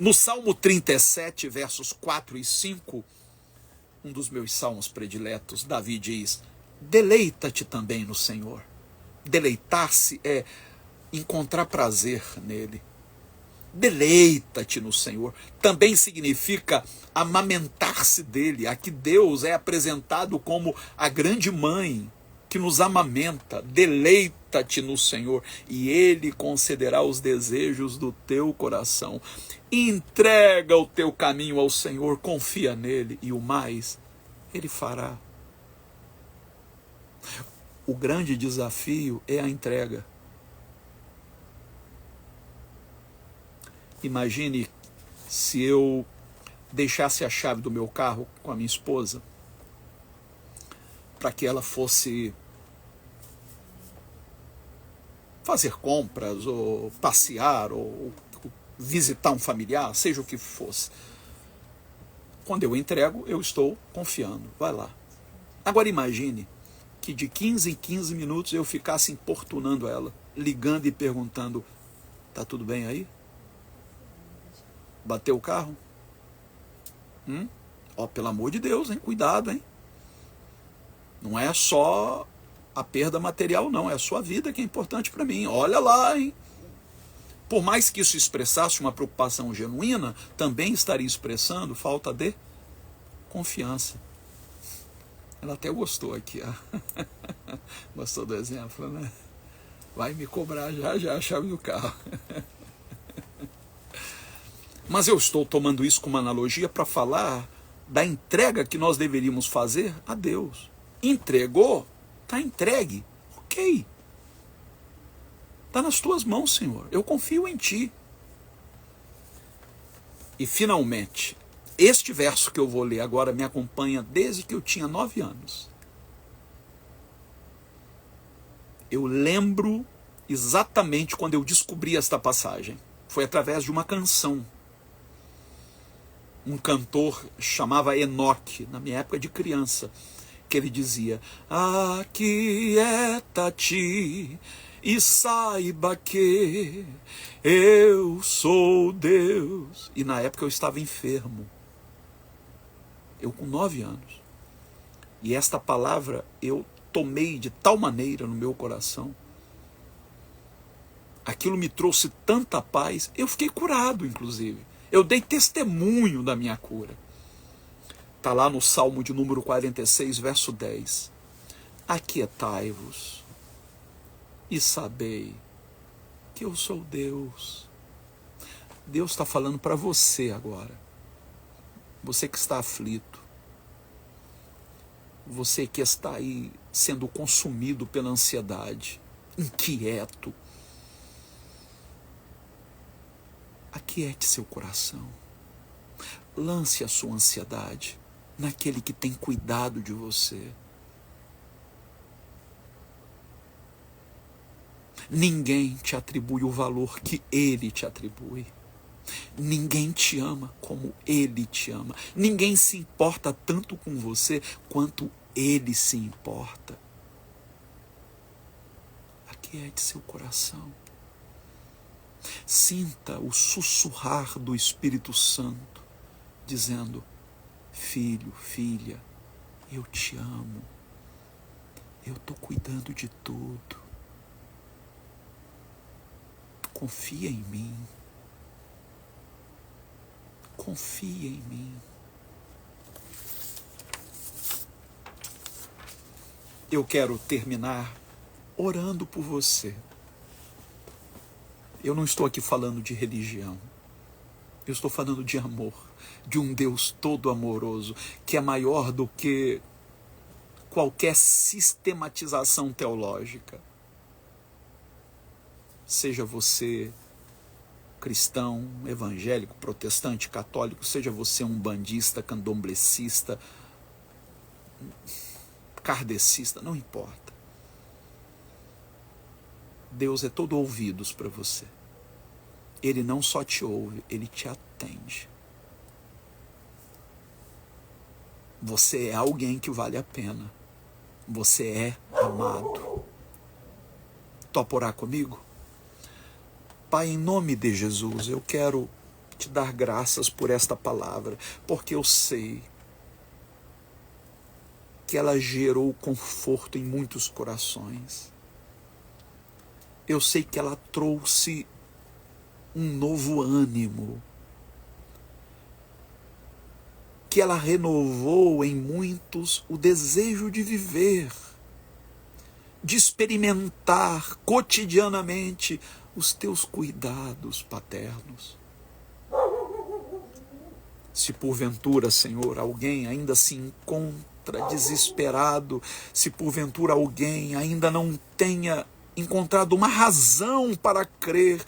Speaker 1: No Salmo 37, versos 4 e 5, um dos meus salmos prediletos, Davi diz: deleita-te também no Senhor. Deleitar-se é encontrar prazer nele. Deleita-te no Senhor também significa amamentar-se dele. Aqui Deus é apresentado como a grande mãe que nos amamenta. Deleita-te no Senhor e ele concederá os desejos do teu coração. Entrega o teu caminho ao Senhor, confia nele e o mais ele fará. O grande desafio é a entrega. Imagine se eu deixasse a chave do meu carro com a minha esposa para que ela fosse fazer compras, ou passear, ou visitar um familiar, seja o que fosse. Quando eu entrego, eu estou confiando. Vai lá. Agora imagine que de 15 em 15 minutos eu ficasse importunando ela, ligando e perguntando: tá tudo bem aí? Bateu o carro? Ó, pelo amor de Deus, hein? Cuidado, hein? Não é só a perda material, não. É a sua vida que é importante para mim. Olha lá, hein? Por mais que isso expressasse uma preocupação genuína, também estaria expressando falta de confiança. Ela até gostou aqui, ó. Gostou do exemplo, né? Vai me cobrar já a chave do carro. Mas eu estou tomando isso como analogia para falar da entrega que nós deveríamos fazer a Deus. Entregou, está entregue. Ok. Está nas tuas mãos, Senhor. Eu confio em Ti. E finalmente, este verso que eu vou ler agora me acompanha desde que eu tinha 9 anos. Eu lembro exatamente quando eu descobri esta passagem. Foi através de uma canção. Um cantor chamava Enoque, na minha época de criança, que ele dizia: aquieta-te e saiba que eu sou Deus. E na época eu estava enfermo. Eu com 9 anos. E esta palavra eu tomei de tal maneira no meu coração. Aquilo me trouxe tanta paz. Eu fiquei curado, inclusive. Eu dei testemunho da minha cura. Está lá no Salmo de número 46, verso 10. Aquietai-vos e sabei que eu sou Deus. Deus está falando para você agora. Você que está aflito. Você que está aí sendo consumido pela ansiedade, inquieto. Aquiete seu coração. Lance a sua ansiedade naquele que tem cuidado de você. Ninguém te atribui o valor que Ele te atribui. Ninguém te ama como Ele te ama. Ninguém se importa tanto com você quanto Ele se importa. Aquiete seu coração. Sinta o sussurrar do Espírito Santo, dizendo: filho, filha, eu te amo. Eu estou cuidando de tudo. Confia em mim. Confia em mim. Eu quero terminar orando por você. Eu não estou aqui falando de religião. Eu estou falando de amor, de um Deus todo amoroso, que é maior do que qualquer sistematização teológica. Seja você cristão, evangélico, protestante, católico, seja você um bandista, candomblecista, kardecista, não importa. Deus é todo ouvidos para você. Ele não só te ouve, Ele te atende. Você é alguém que vale a pena. Você é amado. Topa orar comigo? Pai, em nome de Jesus, eu quero te dar graças por esta palavra, porque eu sei que ela gerou conforto em muitos corações. Eu sei que ela trouxe um novo ânimo, que ela renovou em muitos o desejo de viver, de experimentar cotidianamente os teus cuidados paternos. Se porventura, Senhor, alguém ainda se encontra desesperado, se porventura alguém ainda não tenha encontrado uma razão para crer,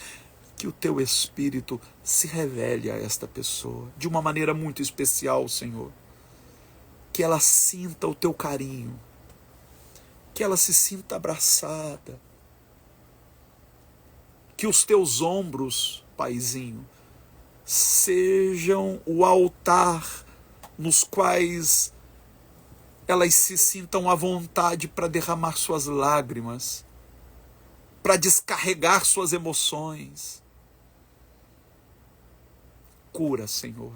Speaker 1: que o teu Espírito se revele a esta pessoa de uma maneira muito especial, Senhor. Que ela sinta o teu carinho, que ela se sinta abraçada, que os teus ombros, Paizinho, sejam o altar nos quais elas se sintam à vontade para derramar suas lágrimas, para descarregar suas emoções. Cura, Senhor.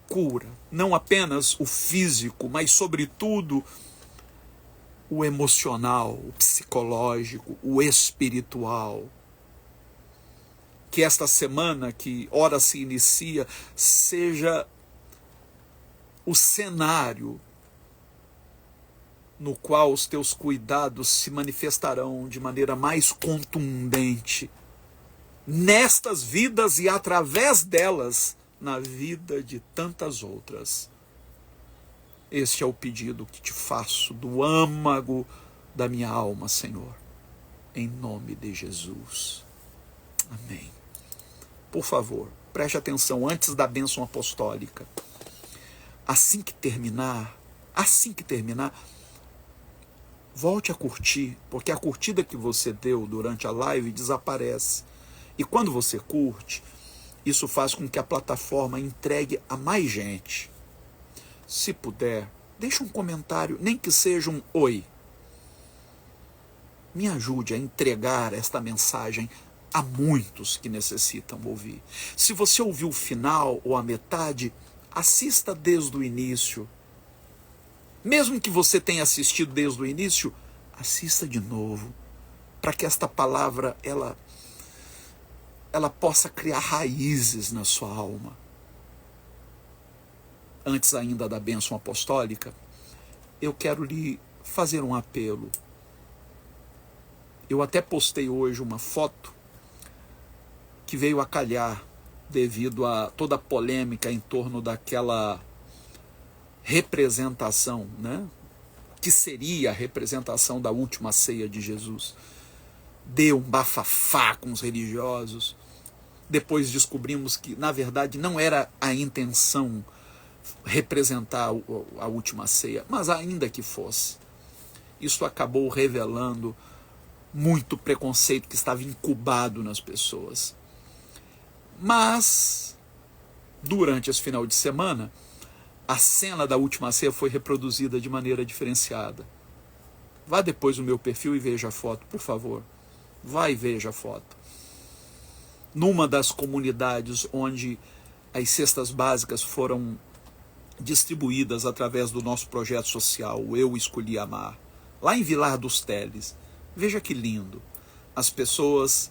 Speaker 1: Cura, não apenas o físico, mas sobretudo o emocional, o psicológico, o espiritual. Que esta semana que ora se inicia seja o cenário no qual os teus cuidados se manifestarão de maneira mais contundente nestas vidas e através delas na vida de tantas outras. Este é o pedido que te faço do âmago da minha alma, Senhor, em nome de Jesus. Amém. Por favor, preste atenção antes da bênção apostólica. Assim que terminar, volte a curtir, porque a curtida que você deu durante a live desaparece. E quando você curte, isso faz com que a plataforma entregue a mais gente. Se puder, deixe um comentário, nem que seja um oi. Me ajude a entregar esta mensagem a muitos que necessitam ouvir. Se você ouviu o final ou a metade, assista desde o início. Mesmo que você tenha assistido desde o início, assista de novo, para que esta palavra ela possa criar raízes na sua alma. Antes ainda da bênção apostólica, eu quero lhe fazer um apelo. Eu até postei hoje uma foto que veio a calhar devido a toda a polêmica em torno daquela representação, né? Que seria a representação da última ceia de Jesus. Deu um bafafá com os religiosos. Depois descobrimos que, na verdade, não era a intenção representar a última ceia, mas ainda que fosse. Isso acabou revelando muito preconceito que estava incubado nas pessoas. Mas, durante esse final de semana, a cena da última ceia foi reproduzida de maneira diferenciada. Vá depois no meu perfil e veja a foto, por favor. Vá e veja a foto. Numa das comunidades onde as cestas básicas foram distribuídas através do nosso projeto social, o Eu Escolhi Amar, lá em Vilar dos Teles. Veja que lindo. As pessoas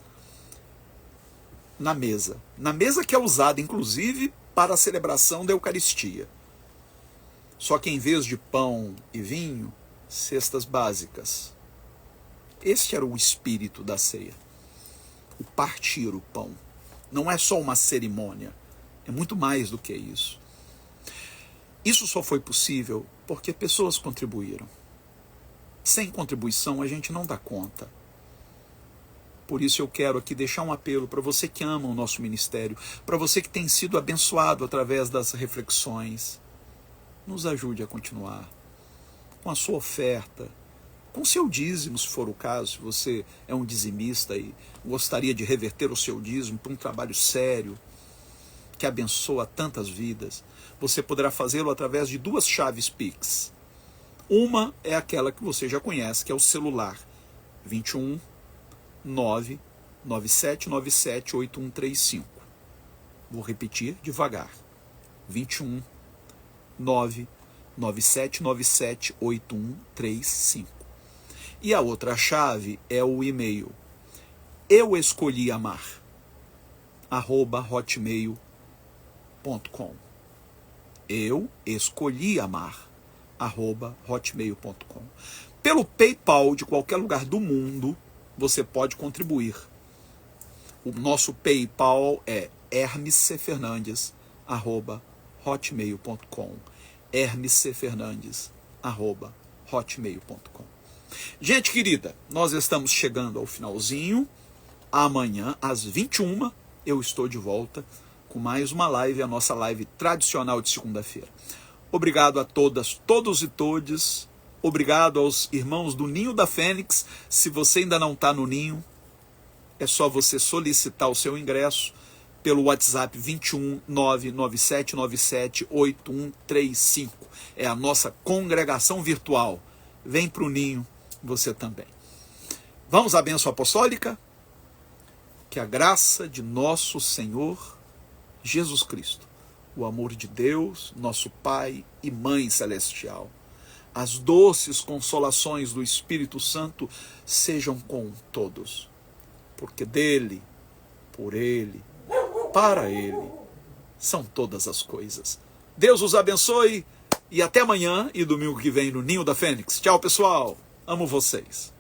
Speaker 1: na mesa que é usada inclusive para a celebração da Eucaristia. Só que em vez de pão e vinho, cestas básicas. Este era o espírito da ceia. O partir o pão. Não é só uma cerimônia, é muito mais do que isso. Isso só foi possível porque pessoas contribuíram. Sem contribuição a gente não dá conta. Por isso eu quero aqui deixar um apelo para você que ama o nosso ministério, para você que tem sido abençoado através das reflexões. Nos ajude a continuar com a sua oferta, com o seu dízimo, se for o caso, se você é um dizimista e gostaria de reverter o seu dízimo para um trabalho sério, que abençoa tantas vidas. Você poderá fazê-lo através de duas chaves Pix. Uma é aquela que você já conhece, que é o celular 21 99797 8135. Vou repetir devagar. 21 99797 8135. E a outra chave é o e-mail euescolhiamar@hotmail.com. euescolhiamar@hotmail.com. Pelo PayPal de qualquer lugar do mundo, você pode contribuir. O nosso PayPal é hermescfernandes@hotmail.com. hermescfernandes@hotmail.com. Gente querida, nós estamos chegando ao finalzinho. Amanhã, às 21h, eu estou de volta com mais uma live, a nossa live tradicional de segunda-feira. Obrigado a todas, todos e todes. Obrigado aos irmãos do Ninho da Fênix. Se você ainda não está no Ninho, é só você solicitar o seu ingresso pelo WhatsApp 21 99797 8135. É a nossa congregação virtual. Vem para o Ninho, você também. Vamos à bênção apostólica? Que a graça de nosso Senhor Jesus Cristo, o amor de Deus, nosso Pai e Mãe Celestial, as doces consolações do Espírito Santo sejam com todos, porque dele, por ele, para ele, são todas as coisas. Deus os abençoe e até amanhã e domingo que vem no Ninho da Fênix. Tchau, pessoal. Amo vocês.